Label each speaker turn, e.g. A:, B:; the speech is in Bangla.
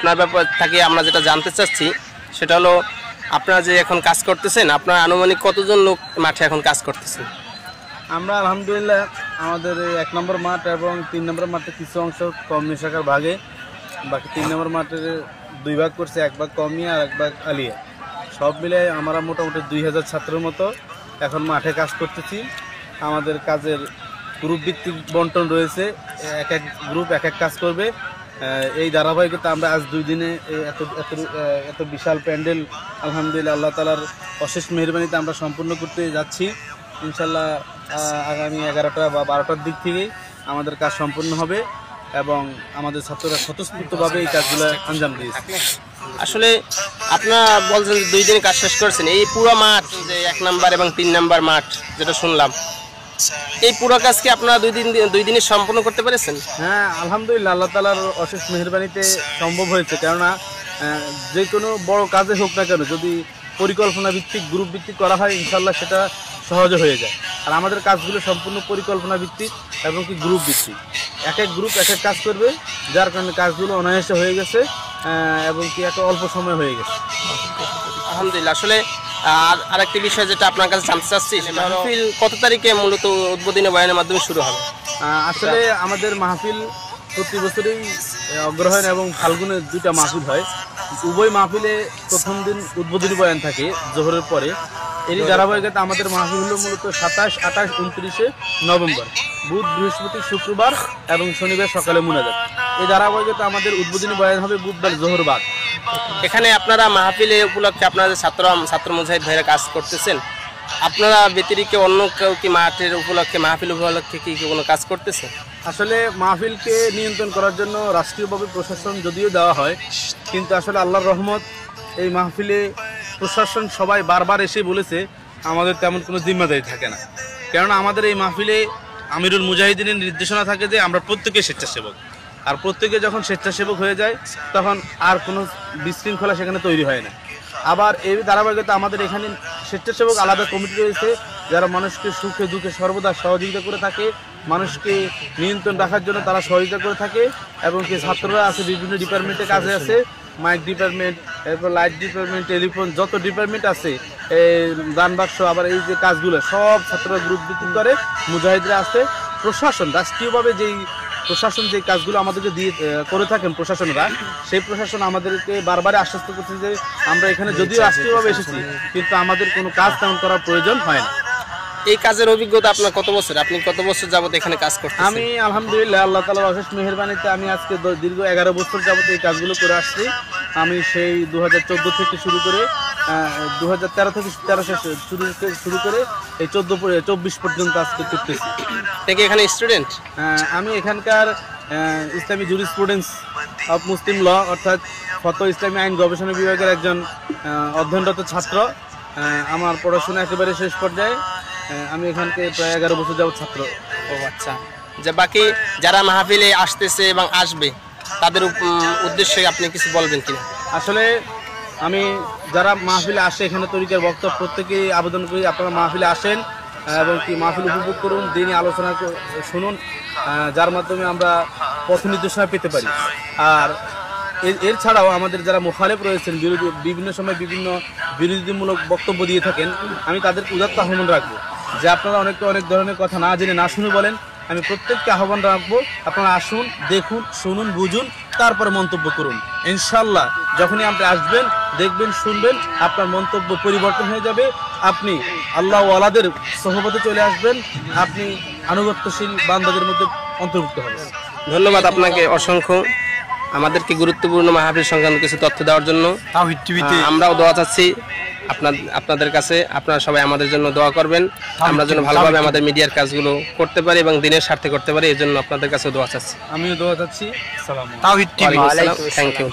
A: আপনার ব্যাপার থেকে আমরা যেটা জানতে চাচ্ছি সেটা হলো আপনারা যে এখন কাজ করতেছেন, আপনার আনুমানিক কতজন লোক মাঠে এখন কাজ করতেছেন?
B: আমরা আলহামদুলিল্লাহ আমাদের 1 নম্বর মাঠ এবং 3 নম্বর মাঠে কিছু অংশ কওমি শাখার ভাগে, বাকি 3 নম্বর মাঠের 2 ভাগ করছে, 1 ভাগ কওমি আর 1 ভাগ আলিয়া। সব মিলে আমরা মোটামুটি 2000 ছাত্রের মতো এখন মাঠে কাজ করতেছি। আমাদের কাজের গ্রুপ ভিত্তিক বন্টন রয়েছে, এক এক গ্রুপ এক এক কাজ করবে। এই ধারাবাহিকতা আমরা আজ 2 দিনে এত বিশাল প্যান্ডেল আলহামদুলিল্লাহ আল্লাহ তাআলার অশেষ মেহেরবানিতে আমরা সম্পূর্ণ করতে যাচ্ছি। ইনশাল্লাহ আগামী 11টা বা 12টার দিক থেকেই আমাদের কাজ সম্পূর্ণ হবে এবং আমাদের ছাত্ররা স্বতঃস্ফূর্তভাবে এই কাজগুলো আঞ্জাম দিয়েছে।
A: আসলে আপনারা বলছেন যে 2 দিনে কাজ শেষ করেছেন, এই পুরো মাঠ যে 1 নাম্বার এবং 3 নাম্বার মাঠ যেটা শুনলাম, এই পুরো কাজ কি আপনারা 2 দিনে সম্পূর্ণ করতে পেরেছেন?
B: হ্যাঁ আলহামদুলিল্লাহ আল্লাহ তাআলার অশেষ মেহেরবানিতে সম্ভব হয়েছে। কেননা যে কোনো বড় কাজে হোক না কেন যদি পরিকল্পনা ভিত্তিক গ্রুপ ভিত্তিক করা হয় ইনশাল্লাহ সেটা সহজে হয়ে যায়। আর আমাদের কাজগুলো সম্পূর্ণ পরিকল্পনা ভিত্তিক এবং কি গ্রুপ ভিত্তিক, এক এক গ্রুপ এক এক কাজ করবে, যার কারণে কাজগুলো অনায়াসে হয়ে গেছে এবং কি এত অল্প সময় হয়ে গেছে
A: আলহামদুলিল্লাহ। আসলে আরেকটি বিষয় যেটা আপনার কাছে জানতে চাচ্ছি সেটা হলো মাহফিল কত তারিখে মূলত উদ্বোধনী বয়ানের মাধ্যমে শুরু হবে?
B: আসলে আমাদের মাহফিল প্রতি বছরই অগ্রহায়ণ এবং ফাল্গুনে 2টা মাহফিল হয়। উভয় মাহফিলে প্রথম দিন উদ্বোধনী বয়ান থাকে জোহরের পরে। এরই ধারাবাহিকতা আমাদের মাহফিল হলো মূলত 27, 28, 29 নভেম্বর, বুধ, বৃহস্পতি, শুক্রবার এবং শনিবার সকালে মুনাজাত। এই ধারাবাহিকতা আমাদের উদ্বোধনী বয়ান হবে বুধবার জোহর বাদ।
A: এখানে আপনারা মাহফিলে উপলক্ষে আপনাদের ছাত্র মুজাহিদ ভাইরা কাজ করতেছেন, আপনারা ব্যতিরিক্ত অন্য কেউ কি মাঠের উপলক্ষে মাহফিল উপলক্ষে কি কোনো কাজ করতেছে?
B: আসলে মাহফিলকে নিয়ন্ত্রণ করার জন্য রাষ্ট্রীয়ভাবে প্রশাসন যদিও দেওয়া হয়, কিন্তু আসলে আল্লাহর রহমত এই মাহফিলে প্রশাসন সবাই বারবার এসে বলেছে আমাদের তেমন কোনো জিম্মাদারি থাকে না। কেননা আমাদের এই মাহফিলে আমিরুল মুজাহিদিনের নির্দেশনা থাকে যে আমরা প্রত্যেকে স্বেচ্ছাসেবক, আর প্রত্যেকে যখন স্বেচ্ছাসেবক হয়ে যায় তখন আর কোনো বিশৃঙ্খলা সেখানে তৈরি হয় না। আবার এই ধারাবাহিকতা আমাদের এখানে স্বেচ্ছাসেবক আলাদা কমিটি রয়েছে যারা মানুষকে সুখে দুঃখে সর্বদা সহযোগিতা করে থাকে, মানুষকে নিয়ন্ত্রণ রাখার জন্য তারা সহযোগিতা করে থাকে এবং কি ছাত্ররা আছে বিভিন্ন ডিপার্টমেন্টে কাজে আছে, মাইক ডিপার্টমেন্ট, এরপর লাইট ডিপার্টমেন্ট, টেলিফোন, যত ডিপার্টমেন্ট আছে, দান বাক্স, আবার এই যে কাজগুলো সব ছাত্ররা গ্রুপ ভিত্তিক করে, মুজাহিদরা আছে। প্রশাসন রাষ্ট্রীয়ভাবে প্রশাসন যে কাজগুলো আমাদেরকে দিয়ে করে থাকেন প্রশাসনরা, সেই প্রশাসন আমাদেরকে বারবার আশ্বস্ত করছে যে আমরা এখানে যদিও রাষ্ট্রীয়ভাবে এসেছি কিন্তু আমাদের কোনো কাজ তেমন করার প্রয়োজন হয় না।
A: এই কাজের অভিজ্ঞতা আপনার কত বছর? আপনি কত বছর যাবত এখানে কাজ করতেছেন?
B: আমি আলহামদুলিল্লাহ আল্লাহ তাআলার অশেষ মেহেরবানিতে আমি আজকে দীর্ঘ 11 বছর যাবত এই কাজগুলো করে আসছি। আমি সেই 2014 থেকে শুরু করে 2013 থেকে 13 শুরু করে এই 24 পর্যন্ত আজকে করতেছি।
A: থেকে এখানে স্টুডেন্ট?
B: আমি এখানকার ইসলামী জুরিসপ্রুডেন্স অফ মুসলিম ল অর্থাৎ ফতোয়া ইসলামী আইন গবেষণা বিভাগের একজন অধ্যয়নরত ছাত্র। আমার পড়াশোনা একেবারে শেষ পর্যায়ে। আমি এখানকে প্রায় 11 বছর যাবত ছাত্র।
A: ও আচ্ছা, যে বাকি যারা মাহফিলে আসতেছে এবং আসবে তাদের উদ্দেশ্যে আপনি কিছু বলবেন কিনা?
B: আসলে আমি যারা মাহফিলে আসে এখানে তরিকার বক্তব্য প্রত্যেকেই আবেদন করি আপনারা মাহফিলে আসেন এবং কি মাহফিল উপভোগ করুন, দিনই আলোচনা শুনুন, যার মাধ্যমে আমরা পথ নির্দেশনা পেতে পারি। আর এর ছাড়াও আমাদের যারা মুখালেফ রয়েছেন, বিভিন্ন সময় বিভিন্ন বিরোধীমূলক বক্তব্য দিয়ে থাকেন, আমি তাদেরকে উদাত্ত আহ্বান রাখবো যে আপনারা অনেক ধরনের কথা না জেনে না শুনে বলেন। আমি প্রত্যেককে আহ্বান রাখবো আপনারা আসুন, দেখুন, শুনুন, বুঝুন, তারপরে মন্তব্য করুন। ইনশাল্লাহ যখনই আপনি আসবেন, দেখবেন, শুনবেন, আপনার মন্তব্য পরিবর্তন হয়ে যাবে, আপনি আল্লাহ ওয়ালাদের সোহবতে চলে আসবেন, আপনি আনুগত্যশীল বান্দাদের মধ্যে অন্তর্ভুক্ত হবেন।
A: ধন্যবাদ আপনাকে অসংখ্য আমাদেরকে গুরুত্বপূর্ণ মাহফিল সংক্রান্ত কিছু তথ্য দেওয়ার জন্য। আমরাও দোয়া চাচ্ছি আপনাদের কাছে, আপনারা সবাই আমাদের জন্য দোয়া করবেন, আমরা যেন ভালোভাবে আমাদের মিডিয়ার কাজগুলো করতে পারি এবং দিনের স্বার্থে করতে পারি, এই জন্য আপনাদের কাছে দোয়া চাচ্ছি।
B: আমিও দোয়া চাচ্ছি।
A: Thank you.